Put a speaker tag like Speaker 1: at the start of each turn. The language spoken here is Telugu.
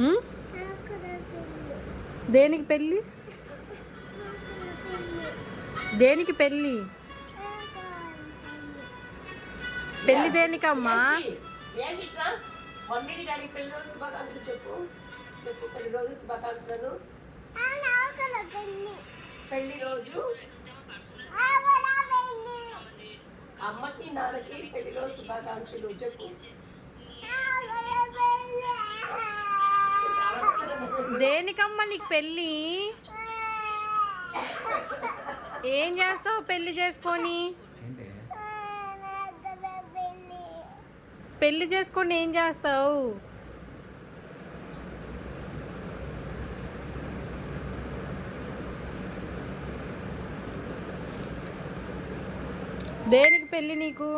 Speaker 1: ఉమ్? దేనికి పెళ్ళి? దేనికి పెళ్ళి? పెళ్ళి దేనికమ్మా?
Speaker 2: మమ్మీని డాడీ పెళ్లి రోజు శుభాకాంక్షలు చెప్పు. చెప్పు పెళ్లి రోజు శుభాకాంక్షలు. పెళ్లి రోజు అమ్మకి నాన్నకి పెళ్లి రోజు శుభాకాంక్షలు చెప్పు.
Speaker 1: దేనికమ్మా నీకు పెళ్ళి? ఏం చేస్తావు పెళ్లి చేసుకొని? పెళ్లి చేసుకొని ఏం చేస్తావు? దేనికి పెళ్ళి నీకు?